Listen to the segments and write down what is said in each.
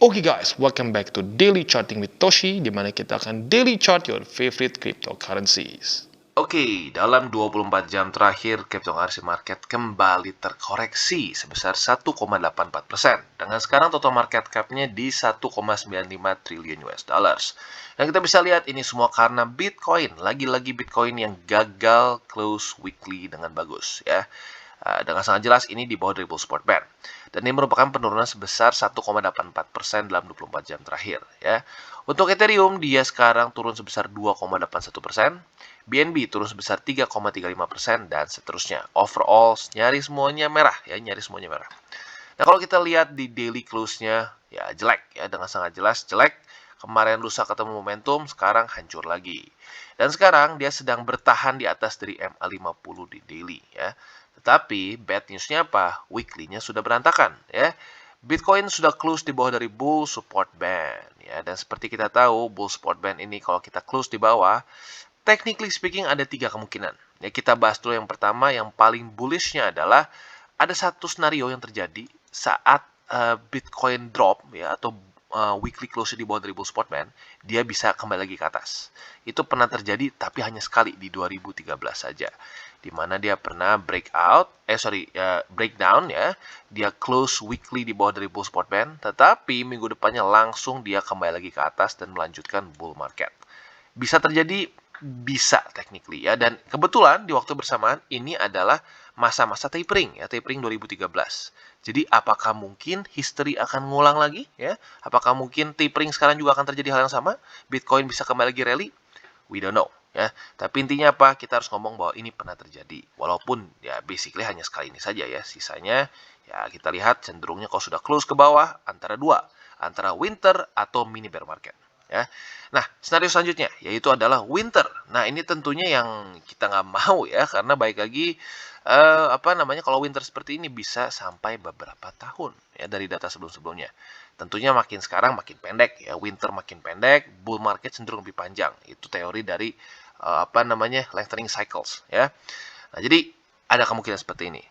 Oke guys, welcome back to Daily Charting with Toshi, di mana kita akan daily chart your favorite cryptocurrencies. Oke, dalam 24 jam terakhir, cryptocurrency market kembali terkoreksi sebesar 1,84%. Dengan sekarang total market cap-nya di 1,95 triliun US dollars. Dan kita bisa lihat ini semua karena Bitcoin, lagi-lagi Bitcoin yang gagal close weekly dengan bagus ya. Dengan sangat jelas ini di bawah dari bull support band. Dan ini merupakan penurunan sebesar 1,84% dalam 24 jam terakhir ya. Untuk Ethereum dia sekarang turun sebesar 2,81%, BNB turun sebesar 3,35% dan seterusnya. Overall nyaris semuanya merah ya, nyaris semuanya merah. Nah, kalau kita lihat di daily close-nya ya jelek ya, dengan sangat jelas jelek. Kemarin lusa ketemu momentum, sekarang hancur lagi. Dan sekarang dia sedang bertahan di atas dari MA50 di daily ya. Tetapi bad news-nya apa? Weekly-nya sudah berantakan ya. Bitcoin sudah close di bawah dari bull support band ya, dan seperti kita tahu bull support band ini kalau kita close di bawah, technically speaking ada 3 kemungkinan. Ya, kita bahas dulu yang pertama, yang paling bullish-nya adalah ada satu skenario yang terjadi saat Bitcoin drop ya, atau weekly close di bawah dari bull support band, dia bisa kembali lagi ke atas. Itu pernah terjadi tapi hanya sekali di 2013 saja, di mana dia pernah breakdown ya, dia close weekly di bawah dari bull support band, tetapi minggu depannya langsung dia kembali lagi ke atas dan melanjutkan bull market. Bisa terjadi, bisa technically ya, dan kebetulan di waktu bersamaan ini adalah masa-masa tapering ya, tapering 2013. Jadi apakah mungkin history akan ngulang lagi ya? Apakah mungkin tapering sekarang juga akan terjadi hal yang sama? Bitcoin bisa kembali lagi rally? We don't know ya. Tapi intinya apa? Kita harus ngomong bahwa ini pernah terjadi. Walaupun ya basically hanya sekali ini saja ya. Sisanya ya kita lihat cenderungnya kalau sudah close ke bawah antara dua, antara winter atau mini bear market ya. Nah, skenario selanjutnya yaitu adalah winter. Nah, ini tentunya yang kita nggak mau ya, karena baik lagi kalau winter seperti ini bisa sampai beberapa tahun ya dari data sebelum-sebelumnya. Tentunya makin sekarang makin pendek ya, winter makin pendek, bull market cenderung lebih panjang. Itu teori dari lengthening cycles ya. Nah, jadi ada kemungkinan seperti ini.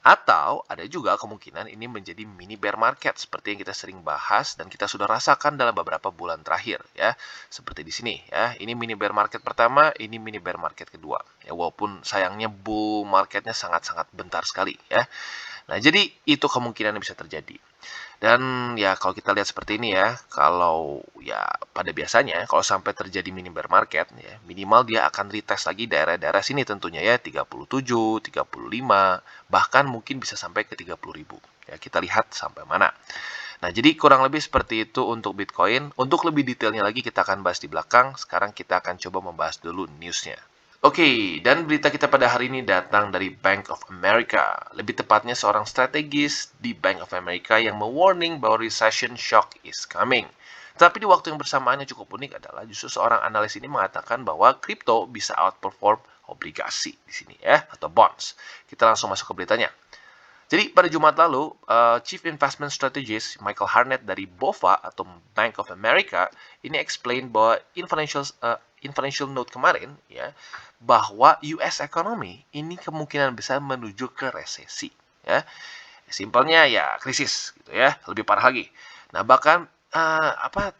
Atau ada juga kemungkinan ini menjadi mini bear market seperti yang kita sering bahas dan kita sudah rasakan dalam beberapa bulan terakhir ya. Seperti di sini ya. Ini mini bear market pertama, ini mini bear market kedua. Ya, walaupun sayangnya bull marketnya sangat-sangat bentar sekali ya. Nah, jadi itu kemungkinan yang bisa terjadi. Dan ya kalau kita lihat seperti ini ya, kalau ya pada biasanya kalau sampai terjadi mini bear market ya, minimal dia akan retest lagi daerah-daerah sini tentunya ya, 37, 35, bahkan mungkin bisa sampai ke 30.000. Ya, kita lihat sampai mana. Nah, jadi kurang lebih seperti itu untuk Bitcoin. Untuk lebih detailnya lagi kita akan bahas di belakang. Sekarang kita akan coba membahas dulu newsnya. Oke, dan berita kita pada hari ini datang dari Bank of America. Lebih tepatnya seorang strategis di Bank of America yang mewarning bahwa recession shock is coming. Tapi di waktu yang bersamaan yang cukup unik adalah justru seorang analis ini mengatakan bahwa kripto bisa outperform obligasi di sini ya, atau bonds. Kita langsung masuk ke beritanya. Jadi pada Jumat lalu, Chief Investment Strategist Michael Harnett dari BofA atau Bank of America ini explain bahwa in financial note kemarin ya, bahwa US economy ini kemungkinan besar menuju ke resesi ya. Simpelnya ya krisis gitu ya, lebih parah lagi. Nah, bahkan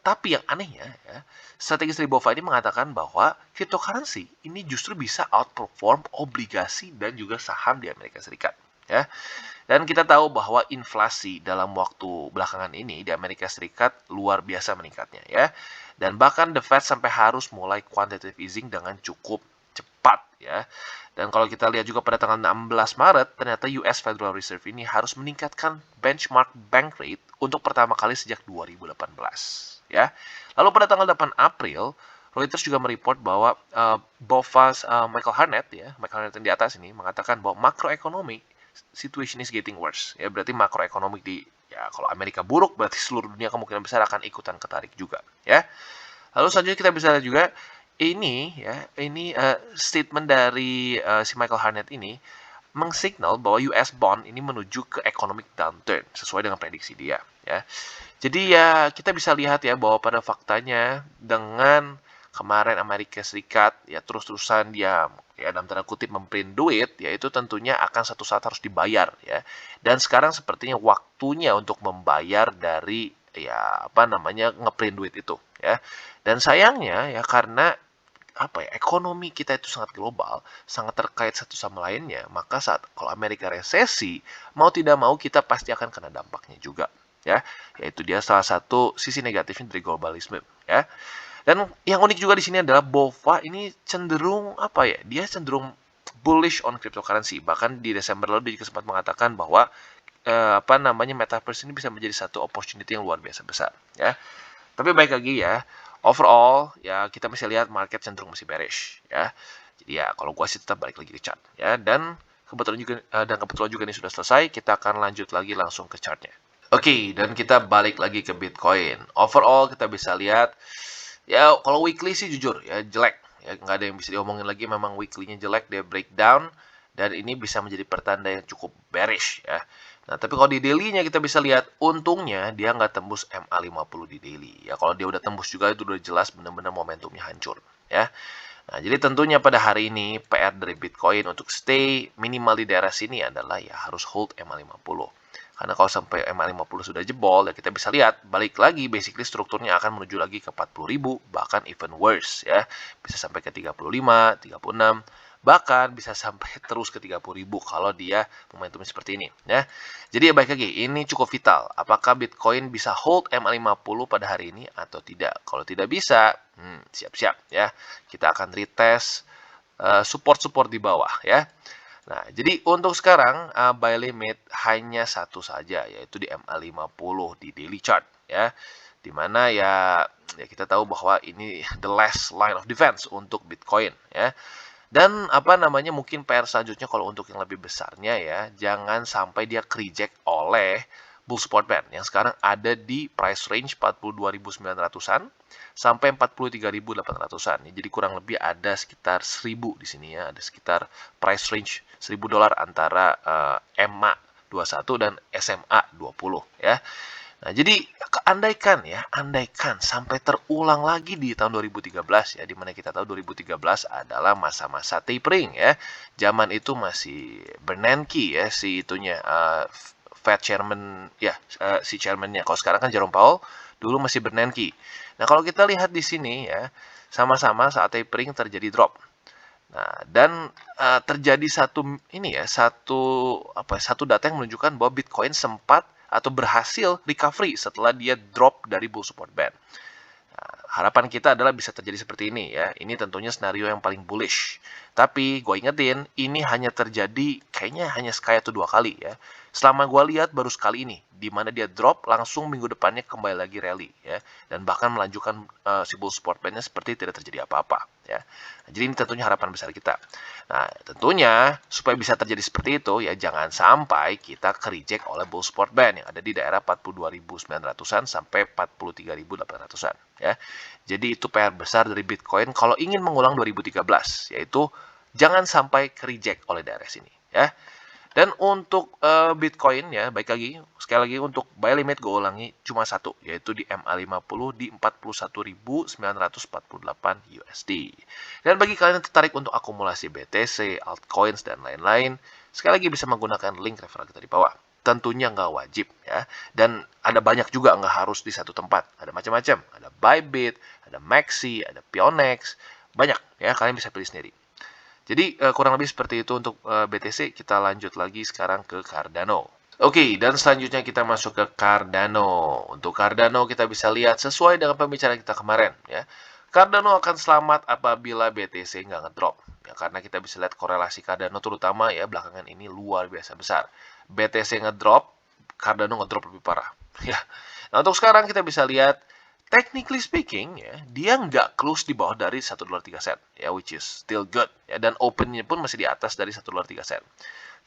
tapi yang anehnya ya, strategis dari BofA ini mengatakan bahwa cryptocurrency ini justru bisa outperform obligasi dan juga saham di Amerika Serikat ya. Dan kita tahu bahwa inflasi dalam waktu belakangan ini di Amerika Serikat luar biasa meningkatnya ya. Dan bahkan The Fed sampai harus mulai quantitative easing dengan cukup cepat ya. Dan kalau kita lihat juga pada tanggal 16 Maret, ternyata US Federal Reserve ini harus meningkatkan benchmark bank rate untuk pertama kali sejak 2018 ya. Lalu pada tanggal 8 April, Reuters juga mereport bahwa BofA's Michael Harnett yang di atas ini mengatakan bahwa makroekonomi situation is getting worse. Ya, berarti makroekonomi di kalau Amerika buruk, berarti seluruh dunia kemungkinan besar akan ikutan ketarik juga, ya. Lalu selanjutnya kita bisa lihat juga ini statement dari si Michael Harnett ini mengsignal bahwa US bond ini menuju ke economic downturn sesuai dengan prediksi dia, ya. Jadi ya kita bisa lihat ya bahwa pada faktanya dengan kemarin Amerika Serikat ya terus-terusan dia ya dalam tanda kutip memprint duit, ya itu tentunya akan satu saat harus dibayar ya. Dan sekarang sepertinya waktunya untuk membayar dari ya apa namanya ngeprint duit itu ya. Dan sayangnya ya karena apa ya, ekonomi kita itu sangat global, sangat terkait satu sama lainnya, maka saat kalau Amerika resesi, mau tidak mau kita pasti akan kena dampaknya juga, ya. Yaitu dia salah satu sisi negatifnya dari globalisme, ya. Dan yang unik juga di sini adalah BOFA ini cenderung apa ya? Dia cenderung bullish on cryptocurrency. Bahkan di Desember lalu dia sempat mengatakan bahwa apa namanya metaverse ini bisa menjadi satu opportunity yang luar biasa besar, ya. Tapi baik lagi ya, overall ya kita masih lihat market cenderung masih bearish ya. Jadi ya kalau gua sih tetap balik lagi ke chart ya, dan kebetulan juga ini sudah selesai, kita akan lanjut lagi langsung ke chartnya. Oke, dan kita balik lagi ke Bitcoin. Overall kita bisa lihat ya kalau weekly sih jujur ya jelek ya, nggak ada yang bisa diomongin lagi, memang weekly-nya jelek, dia breakdown dan ini bisa menjadi pertanda yang cukup bearish ya. Nah, tapi kalau di daily-nya kita bisa lihat, untungnya dia nggak tembus MA50 di daily. Ya, kalau dia udah tembus juga itu udah jelas benar-benar momentumnya hancur. Ya. Nah, jadi tentunya pada hari ini PR dari Bitcoin untuk stay minimal di daerah sini adalah ya harus hold MA50. Karena kalau sampai MA50 sudah jebol, ya kita bisa lihat, balik lagi, basically strukturnya akan menuju lagi ke 40.000, bahkan even worse ya. Bisa sampai ke 35, 36, bahkan bisa sampai terus ke 30.000 kalau dia momentumnya seperti ini ya. Jadi ya baik lagi, ini cukup vital. Apakah Bitcoin bisa hold MA50 pada hari ini atau tidak? Kalau tidak bisa, siap-siap ya. Kita akan retest support-support di bawah ya. Nah, jadi untuk sekarang buy limit hanya satu saja, yaitu di MA50 di daily chart ya. Dimana ya kita tahu bahwa ini the last line of defense untuk Bitcoin ya. Dan apa namanya mungkin PR selanjutnya kalau untuk yang lebih besarnya ya, jangan sampai dia reject oleh bull support band yang sekarang ada di price range 42.900-an sampai 43.800-an. Jadi kurang lebih ada sekitar 1.000 di sini ya, ada sekitar price range $1.000 antara EMA 21 dan SMA 20 ya. Nah, jadi andaikan sampai terulang lagi di tahun 2013 ya, di mana kita tahu 2013 adalah masa-masa tapering ya. Zaman itu masih Bernanke ya si itunya Fed chairman ya, si chairman-nya. Kalau sekarang kan Jerome Powell, dulu masih Bernanke. Nah, kalau kita lihat di sini ya, sama-sama saat tapering terjadi drop. Nah, dan terjadi satu data yang menunjukkan bahwa Bitcoin sempat atau berhasil recovery setelah dia drop dari bull support band. Nah, harapan kita adalah bisa terjadi seperti ini ya. Ini tentunya skenario yang paling bullish. Tapi gue ingetin, ini hanya terjadi kayaknya hanya sekali atau 2 kali ya. Selama gue lihat baru sekali ini, di mana dia drop langsung minggu depannya kembali lagi rally ya, dan bahkan melanjutkan si bull support band-nya seperti tidak terjadi apa-apa ya. Nah, jadi ini tentunya harapan besar kita. Nah, tentunya supaya bisa terjadi seperti itu ya jangan sampai kita ke-reject oleh bull support band yang ada di daerah 42.900-an sampai 43.800-an ya. Jadi itu PR besar dari Bitcoin kalau ingin mengulang 2013, yaitu jangan sampai ke-reject oleh daerah sini ya. Dan untuk Bitcoin ya, baik lagi, sekali lagi untuk buy limit gue ulangi cuma satu, yaitu di MA50 di 41.948 USD. Dan bagi kalian yang tertarik untuk akumulasi BTC, altcoins, dan lain-lain, sekali lagi bisa menggunakan link referral kita di bawah. Tentunya nggak wajib ya, dan ada banyak juga, nggak harus di satu tempat. Ada macam-macam, ada Bybit, ada Maxi, ada Pionex, banyak ya, kalian bisa pilih sendiri. Jadi kurang lebih seperti itu untuk BTC. Kita lanjut lagi sekarang ke Cardano. Oke, dan selanjutnya kita masuk ke Cardano. Untuk Cardano kita bisa lihat sesuai dengan pembicaraan kita kemarin ya. Cardano akan selamat apabila BTC nggak ngedrop. Ya, karena kita bisa lihat korelasi Cardano terutama ya belakangan ini luar biasa besar. BTC ngedrop, Cardano ngedrop lebih parah. Ya. Nah, untuk sekarang kita bisa lihat technically speaking ya, dia nggak close di bawah dari $1.03 ya, which is still good ya, dan opennya pun masih di atas dari $1.03.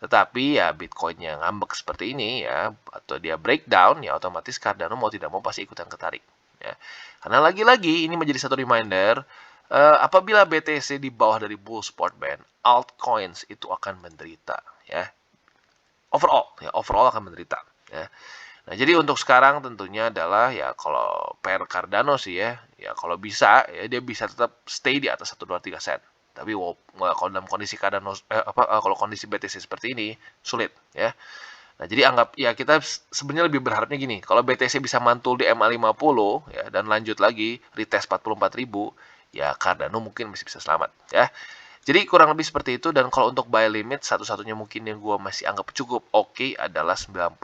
Tetapi ya Bitcoinnya ngambek seperti ini ya, atau dia breakdown ya, otomatis Cardano mau tidak mau pasti ikutan ketarik ya. Karena lagi-lagi ini menjadi satu reminder, apabila BTC di bawah dari bull support band, altcoins itu akan menderita ya. Overall akan menderita ya. Nah, jadi untuk sekarang tentunya adalah ya kalau per Cardano sih ya kalau bisa ya dia bisa tetap stay di atas 1.23 sen. Tapi kalau dalam kondisi Cardano kalau kondisi BTC seperti ini sulit ya. Nah, jadi anggap ya kita sebenarnya lebih berharapnya gini, kalau BTC bisa mantul di MA50 ya dan lanjut lagi retest 44.000, ya Cardano mungkin masih bisa selamat ya. Jadi kurang lebih seperti itu, dan kalau untuk buy limit satu-satunya mungkin yang gue masih anggap cukup oke adalah 96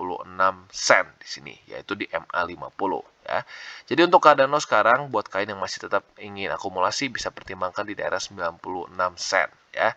sen di sini, yaitu di MA50 ya. Jadi untuk Cardano sekarang buat kalian yang masih tetap ingin akumulasi bisa pertimbangkan di daerah 96 sen ya.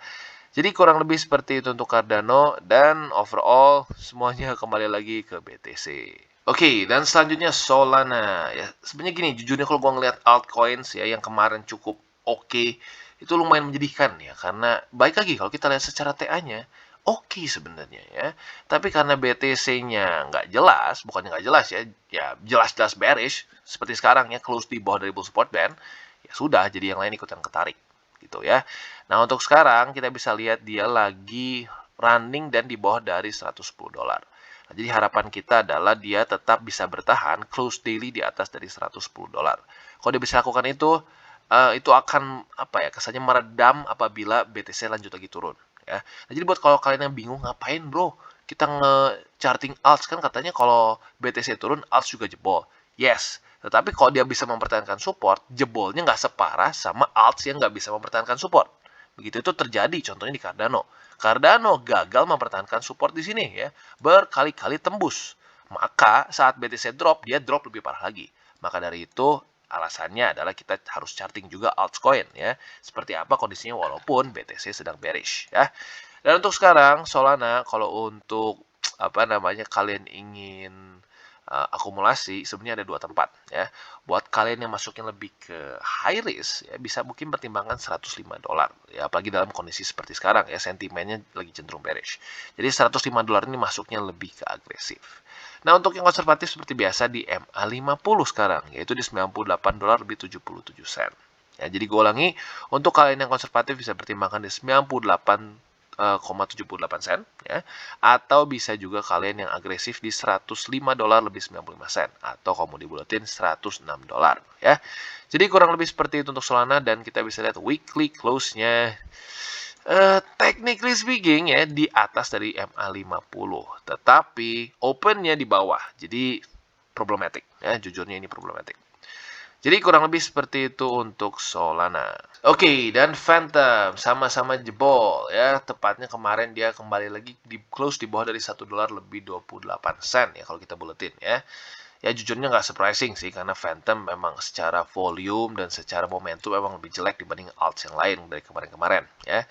Jadi kurang lebih seperti itu untuk Cardano, dan overall semuanya kembali lagi ke BTC. Oke, dan selanjutnya Solana. Ya, sebenarnya gini, jujurnya kalau gue ngeliat altcoins ya yang kemarin cukup oke, itu lumayan menjadikan ya, karena baik lagi kalau kita lihat secara TA-nya oke sebenarnya ya. Tapi karena BTC-nya nggak jelas, bukannya nggak jelas ya, ya jelas-jelas bearish seperti sekarang ya, close di bawah dari bull support band, ya sudah jadi yang lain ikutan ketarik gitu ya. Nah, untuk sekarang kita bisa lihat dia lagi running dan di bawah dari 110 dolar. Nah, jadi harapan kita adalah dia tetap bisa bertahan close daily di atas dari 110 dolar. Kalau dia bisa lakukan itu akan apa ya, kesannya meredam apabila BTC lanjut lagi turun ya. Nah, jadi buat kalau kalian yang bingung ngapain bro kita nge-charting alts, kan katanya kalau BTC turun alts juga jebol. Yes, tetapi kalau dia bisa mempertahankan support, jebolnya nggak separah sama alts yang nggak bisa mempertahankan support. Begitu itu terjadi contohnya di Cardano. Cardano gagal mempertahankan support di sini ya, berkali-kali tembus. Maka saat BTC drop, dia drop lebih parah lagi. Maka dari itu alasannya adalah kita harus charting juga altcoin ya. Seperti apa kondisinya walaupun BTC sedang bearish ya. Dan untuk sekarang Solana, kalau untuk apa namanya kalian ingin akumulasi, sebenarnya ada dua tempat ya. Buat kalian yang masuknya lebih ke high risk ya, bisa mungkin pertimbangan 105 dolar ya, apalagi dalam kondisi seperti sekarang ya, sentimennya lagi cenderung bearish. Jadi 105 dolar ini masuknya lebih ke agresif. Nah, untuk yang konservatif seperti biasa di MA50 sekarang, yaitu di 98 dolar lebih 77 sen. Ya, jadi gue ulangi, untuk kalian yang konservatif bisa pertimbangkan di 98,78 sen ya, atau bisa juga kalian yang agresif di 105 dolar lebih 95 sen, atau kalau mau dibuletin 106 dolar ya. Jadi kurang lebih seperti itu untuk Solana, dan kita bisa lihat weekly close-nya technically speaking ya di atas dari MA50, tetapi open-nya di bawah. Jadi problematic ya, jujurnya ini problematic. Jadi kurang lebih seperti itu untuk Solana. Oke, dan Phantom sama-sama jebol ya. Tepatnya kemarin dia kembali lagi di close di bawah dari 1 dolar lebih 28 sen ya kalau kita buletin ya. Ya jujurnya nggak surprising sih, karena Phantom memang secara volume dan secara momentum memang lebih jelek dibanding alts yang lain dari kemarin-kemarin ya.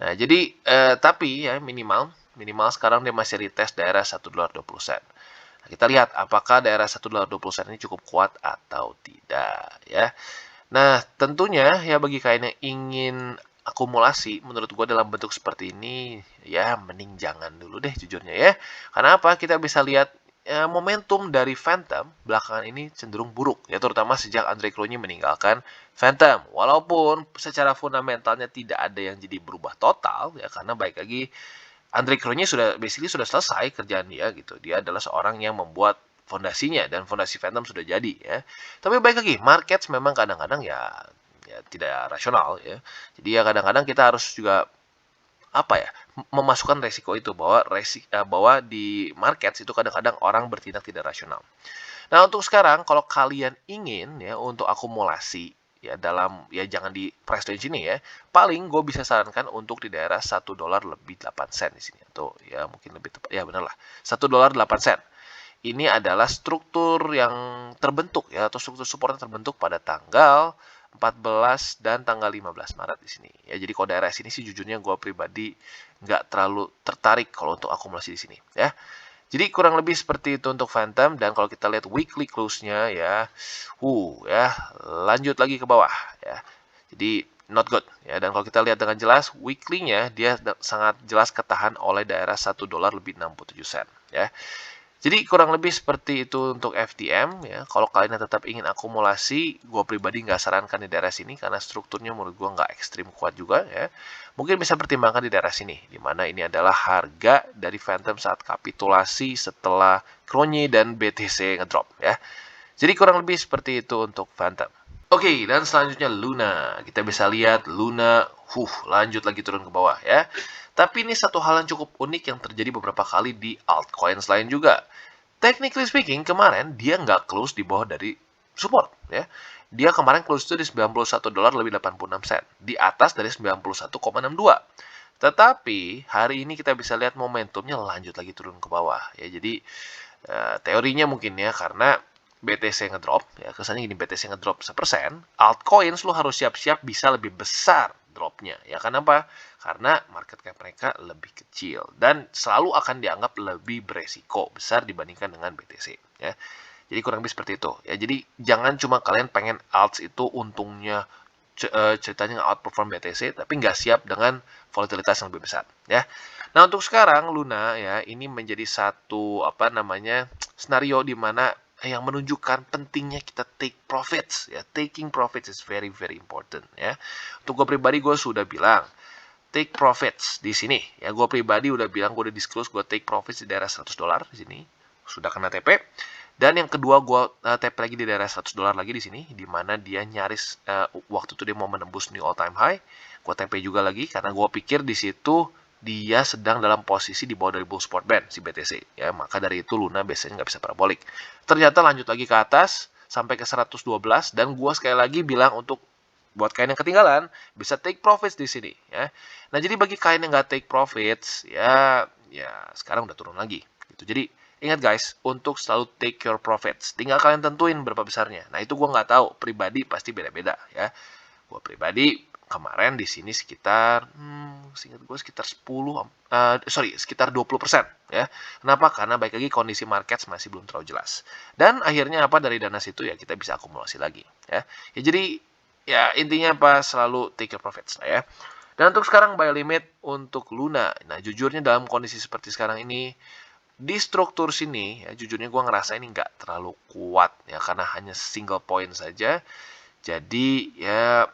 Nah, jadi tapi ya minimal sekarang dia masih retest daerah 1 dolar 20 sen. Nah, kita lihat apakah daerah 1 dolar 20 sen ini cukup kuat atau tidak ya. Nah, tentunya ya bagi kalian yang ingin akumulasi, menurut gue dalam bentuk seperti ini ya mending jangan dulu deh jujurnya ya. Karena apa? Kita bisa lihat ya, momentum dari Phantom belakangan ini cenderung buruk ya, terutama sejak Andre Cronje meninggalkan Phantom. Walaupun secara fundamentalnya tidak ada yang jadi berubah total ya, karena baik lagi Andre Cronje sudah selesai kerjaan dia gitu. Dia adalah seorang yang membuat fondasinya, dan fondasi Phantom sudah jadi ya. Tapi baik lagi, markets memang kadang-kadang ya tidak rasional ya. Jadi ya kadang-kadang kita harus juga apa ya, memasukkan resiko itu, bahwa di markets itu kadang-kadang orang bertindak tidak rasional. Nah, untuk sekarang kalau kalian ingin ya untuk akumulasi ya dalam ya jangan di price range ini ya. Paling gue bisa sarankan untuk di daerah 1 dolar lebih 8 sen di sini, atau ya mungkin lebih tepat ya, benar lah. 1 dolar 8 sen. Ini adalah struktur yang terbentuk ya, atau struktur support yang terbentuk pada tanggal 14 dan tanggal 15 Maret di sini. Ya, jadi kalau daerah sini sih jujurnya gue pribadi nggak terlalu tertarik kalau untuk akumulasi di sini ya. Jadi kurang lebih seperti itu untuk Phantom, dan kalau kita lihat weekly close-nya ya, ya lanjut lagi ke bawah ya. Jadi not good ya, dan kalau kita lihat dengan jelas weekly-nya dia sangat jelas ketahan oleh daerah 1 dolar lebih 67 sen ya. Jadi kurang lebih seperti itu untuk FTM ya. Kalau kalian tetap ingin akumulasi, gue pribadi nggak sarankan di daerah sini karena strukturnya menurut gue nggak ekstrim kuat juga ya. Mungkin bisa pertimbangkan di daerah sini, di mana ini adalah harga dari Phantom saat kapitulasi setelah Cronje dan BTC ngedrop ya. Jadi kurang lebih seperti itu untuk Phantom. Oke, dan selanjutnya Luna. Kita bisa lihat Luna, lanjut lagi turun ke bawah ya. Tapi ini satu hal yang cukup unik yang terjadi beberapa kali di altcoins lain juga. Technically speaking, kemarin dia nggak close di bawah dari support, ya. Dia kemarin close itu di $91 lebih 86 sen, di atas dari 91,62. Tetapi hari ini kita bisa lihat momentumnya lanjut lagi turun ke bawah, ya. Jadi teorinya mungkin ya karena BTC ngedrop, ya kesannya gini, BTC ngedrop 1%, altcoins lo harus siap-siap bisa lebih besar dropnya, ya. Kenapa? Karena market cap mereka lebih kecil dan selalu akan dianggap lebih beresiko besar dibandingkan dengan BTC, ya. Jadi kurang lebih seperti itu, ya. Jadi jangan cuma kalian pengen alts itu untungnya ceritanya outperform BTC, tapi nggak siap dengan volatilitas yang lebih besar, ya. Nah untuk sekarang Luna, ya, ini menjadi satu skenario di mana yang menunjukkan pentingnya kita take profits, ya. Taking profits is very very important, ya. Untuk gue pribadi gue sudah bilang take profits di sini, ya. Gue pribadi udah bilang, gue udah disclose gue take profits di daerah $100 di sini, sudah kena TP. Dan yang kedua gue TP lagi di daerah $100 lagi di sini, di mana dia nyaris waktu itu dia mau menembus new all time high. Gue TP juga lagi karena gue pikir di situ dia sedang dalam posisi di bawah dari bull support band si BTC, ya. Maka dari itu Luna biasanya nggak bisa parabolik. Ternyata lanjut lagi ke atas sampai ke 112 dan gue sekali lagi bilang untuk buat kalian yang ketinggalan bisa take profits di sini, ya. Nah jadi bagi kalian yang nggak take profits, ya sekarang udah turun lagi gitu. Jadi ingat guys, untuk selalu take your profits. Tinggal kalian tentuin berapa besarnya. Nah itu gue nggak tahu, pribadi pasti beda-beda, ya. Gue pribadi kemarin di sini sekitar, seingat gue sekitar sekitar 20%, ya. Kenapa? Karena baik lagi kondisi market masih belum terlalu jelas. Dan akhirnya apa, dari dana situ ya kita bisa akumulasi lagi, ya. Ya jadi ya intinya apa, selalu take your profits, ya. Dan untuk sekarang buy limit untuk Luna. Nah jujurnya dalam kondisi seperti sekarang ini, di struktur sini, ya jujurnya gue ngerasa ini nggak terlalu kuat, ya, karena hanya single point saja. Jadi ya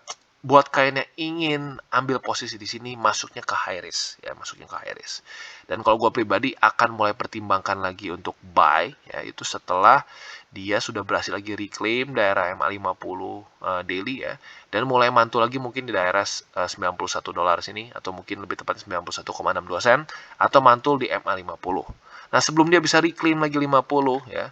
buat kalian yang ingin ambil posisi di sini, masuknya ke high risk, ya, masuknya ke high risk. Dan kalau gue pribadi akan mulai pertimbangkan lagi untuk buy, ya, itu setelah dia sudah berhasil lagi reclaim daerah MA50 daily, ya, dan mulai mantul lagi mungkin di daerah $91 sini, atau mungkin lebih tepat 91,62 sen, atau mantul di MA50. Nah sebelum dia bisa reclaim lagi 50, ya,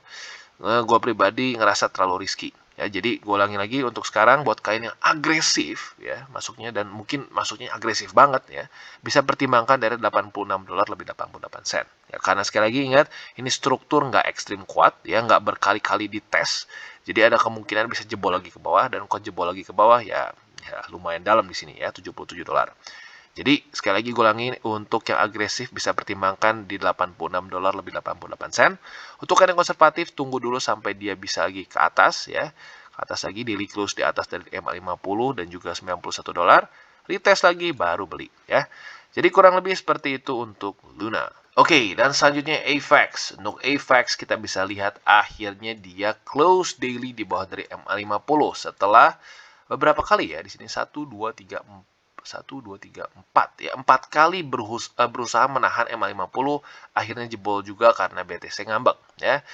gue pribadi ngerasa terlalu risky, ya. Jadi gue ulangi lagi, untuk sekarang buat kalian yang agresif, ya, masuknya, dan mungkin masuknya agresif banget, ya, bisa pertimbangkan dari $86 lebih 88 sen, ya. Karena sekali lagi ingat, ini struktur nggak ekstrim kuat, ya, nggak berkali-kali dites. Jadi ada kemungkinan bisa jebol lagi ke bawah, dan kalau jebol lagi ke bawah ya lumayan dalam di sini, ya, $77. Jadi sekali lagi gue ulangi, untuk yang agresif bisa pertimbangkan di $86 lebih 88 sen. Untuk yang konservatif tunggu dulu sampai dia bisa lagi ke atas, ya. Ke atas lagi, daily close di atas dari MA50 dan juga $91. Retest lagi baru beli, ya. Jadi kurang lebih seperti itu untuk Luna. Oke, dan selanjutnya AVAX. Untuk AVAX kita bisa lihat akhirnya dia close daily di bawah dari MA50 setelah beberapa kali, ya. Di sini 1 2 3 4, ya, 4 kali berusaha menahan MA50, akhirnya jebol juga karena BTC ngambek, ya.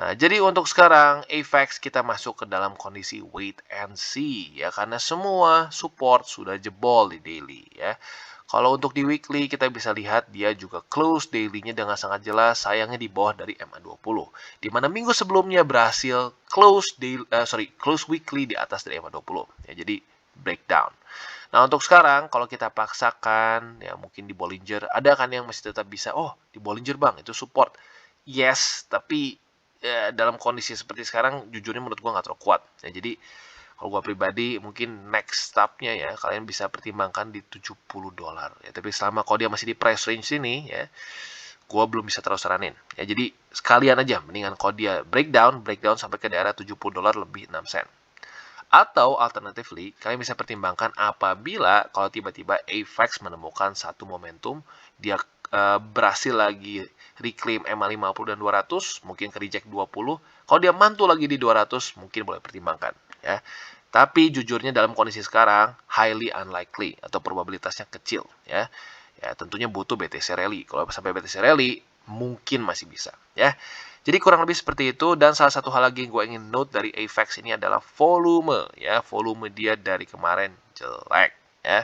Nah, jadi untuk sekarang AVAX kita masuk ke dalam kondisi wait and see, ya, karena semua support sudah jebol di daily, ya. Kalau untuk di weekly kita bisa lihat dia juga close daily-nya dengan sangat jelas, sayangnya di bawah dari MA20, di mana minggu sebelumnya berhasil close weekly di atas dari MA20, ya. Jadi breakdown. Nah untuk sekarang kalau kita paksakan, ya mungkin di Bollinger, ada kan yang masih tetap bisa, oh di Bollinger bang itu support, yes, tapi ya, dalam kondisi seperti sekarang jujurnya menurut gua nggak terlalu kuat, ya. Jadi kalau gua pribadi mungkin next step-nya, ya, kalian bisa pertimbangkan di $70, ya. Tapi selama kalau dia masih di price range ini, ya, gua belum bisa terus saranin, ya. Jadi sekalian aja mendingan kalau dia breakdown sampai ke daerah $70 lebih 6 sen. Atau alternatively, kalian bisa pertimbangkan apabila kalau tiba-tiba AVAX menemukan satu momentum, dia berhasil lagi reclaim MA50 dan 200, mungkin ke reject 20. Kalau dia mantul lagi di 200, mungkin boleh pertimbangkan, ya. Tapi jujurnya dalam kondisi sekarang, highly unlikely atau probabilitasnya kecil, ya. Ya tentunya butuh BTC rally. Kalau sampai BTC rally, mungkin masih bisa, ya. Jadi kurang lebih seperti itu, dan salah satu hal lagi yang gue ingin note dari AVAX ini adalah volume, ya. Volume dia dari kemarin jelek, ya.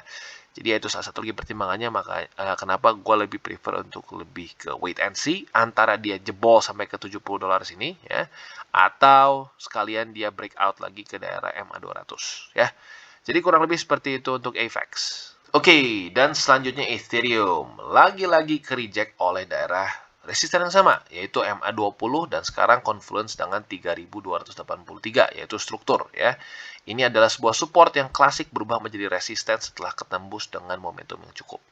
Jadi itu salah satu lagi pertimbangannya, maka kenapa gue lebih prefer untuk lebih ke wait and see antara dia jebol sampai ke $70 sini ya, atau sekalian dia breakout lagi ke daerah MA 200 ya. Jadi kurang lebih seperti itu untuk AVAX. Oke, dan selanjutnya Ethereum. Lagi-lagi ke reject oleh daerah resisten yang sama, yaitu MA20 dan sekarang confluence dengan 3283, yaitu struktur ya. Ini adalah sebuah support yang klasik berubah menjadi resisten setelah ketembus dengan momentum yang cukup.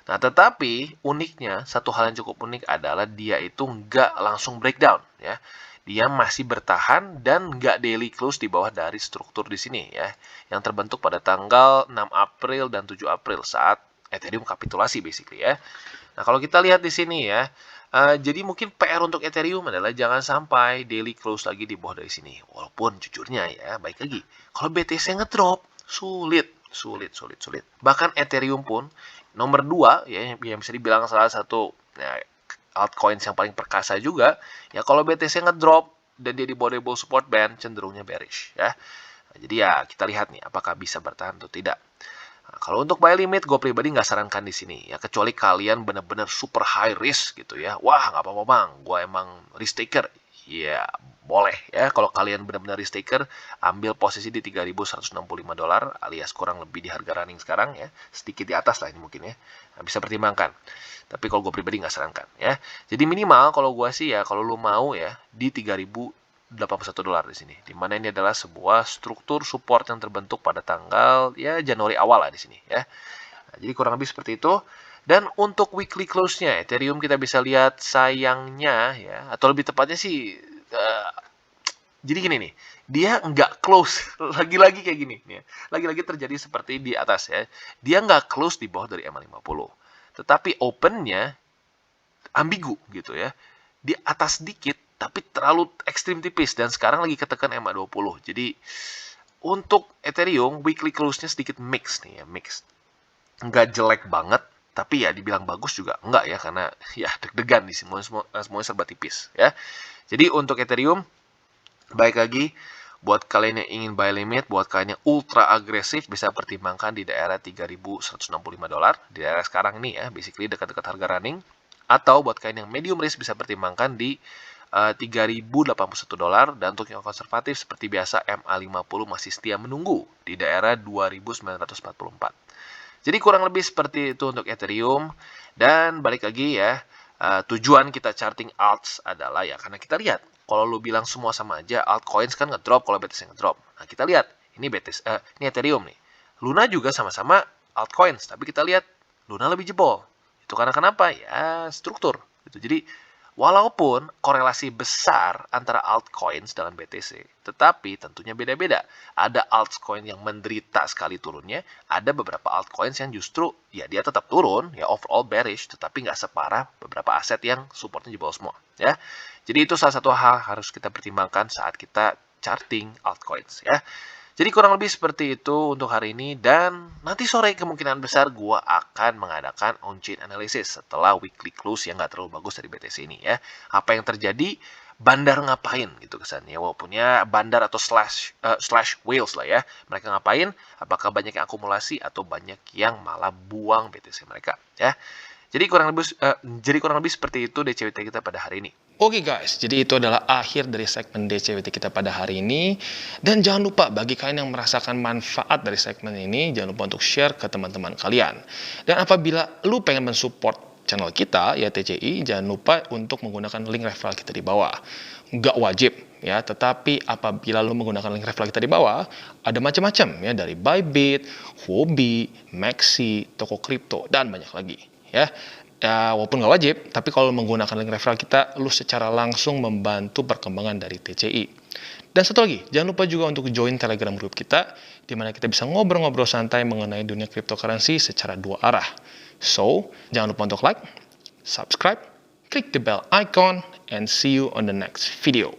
Nah, tetapi uniknya, satu hal yang cukup unik adalah dia itu nggak langsung breakdown ya. Dia masih bertahan dan nggak daily close di bawah dari struktur di sini ya, yang terbentuk pada tanggal 6 April dan 7 April saat Ethereum kapitulasi basically ya. Nah, kalau kita lihat di sini ya, jadi mungkin PR untuk Ethereum adalah jangan sampai daily close lagi di bawah dari sini. Walaupun jujurnya ya, baik lagi, kalau BTC ngedrop, sulit. Bahkan Ethereum pun nomor 2 ya, yang bisa dibilang salah satu ya, altcoins yang paling perkasa juga, ya kalau BTC ngedrop dan dia di bawah bull support band, cenderungnya bearish ya. Nah, jadi ya kita lihat nih apakah bisa bertahan atau tidak. Nah, kalau untuk buy limit, gue pribadi nggak sarankan di sini ya, kecuali kalian benar-benar super high risk gitu ya. Wah, nggak apa-apa bang, gue emang risk taker. Ya boleh ya, kalau kalian benar-benar risk taker, ambil posisi di $3.165 alias kurang lebih di harga running sekarang ya, sedikit di atas lah ini mungkin ya. Nah, bisa pertimbangkan. Tapi kalau gue pribadi nggak sarankan ya. Jadi minimal kalau gue sih ya, kalau lu mau ya di $3.081 di sini. Dimana ini adalah sebuah struktur support yang terbentuk pada tanggal ya Januari awal lah di sini ya. Nah, jadi kurang lebih seperti itu. Dan untuk weekly close-nya Ethereum kita bisa lihat sayangnya ya, atau lebih tepatnya sih jadi gini nih, dia nggak close, lagi-lagi kayak gini nih, lagi-lagi terjadi seperti di atas ya, dia nggak close di bawah dari MA50, tetapi opennya ambigu gitu ya, di atas sedikit, tapi terlalu ekstrim tipis, dan sekarang lagi ketekan MA20, jadi untuk Ethereum, weekly close-nya sedikit mix nih ya, mix, nggak jelek banget, tapi ya dibilang bagus juga enggak ya, karena ya deg-degan nih, semuanya serba tipis ya. Jadi untuk Ethereum, baik lagi, buat kalian yang ingin buy limit, buat kalian yang ultra agresif, bisa pertimbangkan di daerah $3.165, di daerah sekarang ini ya, basically dekat-dekat harga running. Atau buat kalian yang medium risk, bisa pertimbangkan di $3.081, dan untuk yang konservatif seperti biasa MA50 masih setia menunggu di daerah 2.944. Jadi kurang lebih seperti itu untuk Ethereum. Dan balik lagi ya, tujuan kita charting alts adalah ya karena kita lihat, kalau lu bilang semua sama aja, altcoins kan ngedrop kalau BTC ngedrop. Nah, kita lihat, ini ini Ethereum nih. Luna juga sama-sama altcoins, tapi kita lihat Luna lebih jebol. Itu karena kenapa? Ya, struktur. Gitu. Jadi, walaupun korelasi besar antara altcoins dalam BTC, tetapi tentunya beda-beda. Ada altcoin yang menderita sekali turunnya, ada beberapa altcoins yang justru ya dia tetap turun, ya overall bearish, tetapi nggak separah beberapa aset yang supportnya jebol semua. Ya, jadi itu salah satu hal harus kita pertimbangkan saat kita charting altcoins ya. Jadi kurang lebih seperti itu untuk hari ini, dan nanti sore kemungkinan besar gua akan mengadakan on-chain analysis setelah weekly close yang nggak terlalu bagus dari BTC ini ya. Apa yang terjadi, bandar ngapain gitu kesannya, walaupun ya bandar atau slash whales lah ya. Mereka ngapain, apakah banyak yang akumulasi atau banyak yang malah buang BTC mereka ya. Jadi kurang lebih seperti itu DCWT kita pada hari ini. Oke guys, jadi itu adalah akhir dari segmen DCWT kita pada hari ini. Dan jangan lupa, bagi kalian yang merasakan manfaat dari segmen ini, jangan lupa untuk share ke teman-teman kalian. Dan apabila lu pengen mensupport channel kita, ya TCI, jangan lupa untuk menggunakan link referral kita di bawah. Nggak wajib ya, tetapi apabila lu menggunakan link referral kita di bawah, ada macam-macam ya, dari Bybit, Huobi, Maxi, toko kripto, dan banyak lagi ya. Ya, walaupun nggak wajib, tapi kalau menggunakan link referral kita, lu secara langsung membantu perkembangan dari TCI. Dan satu lagi, jangan lupa juga untuk join Telegram group kita, di mana kita bisa ngobrol-ngobrol santai mengenai dunia cryptocurrency secara dua arah. So, jangan lupa untuk like, subscribe, klik the bell icon, and see you on the next video.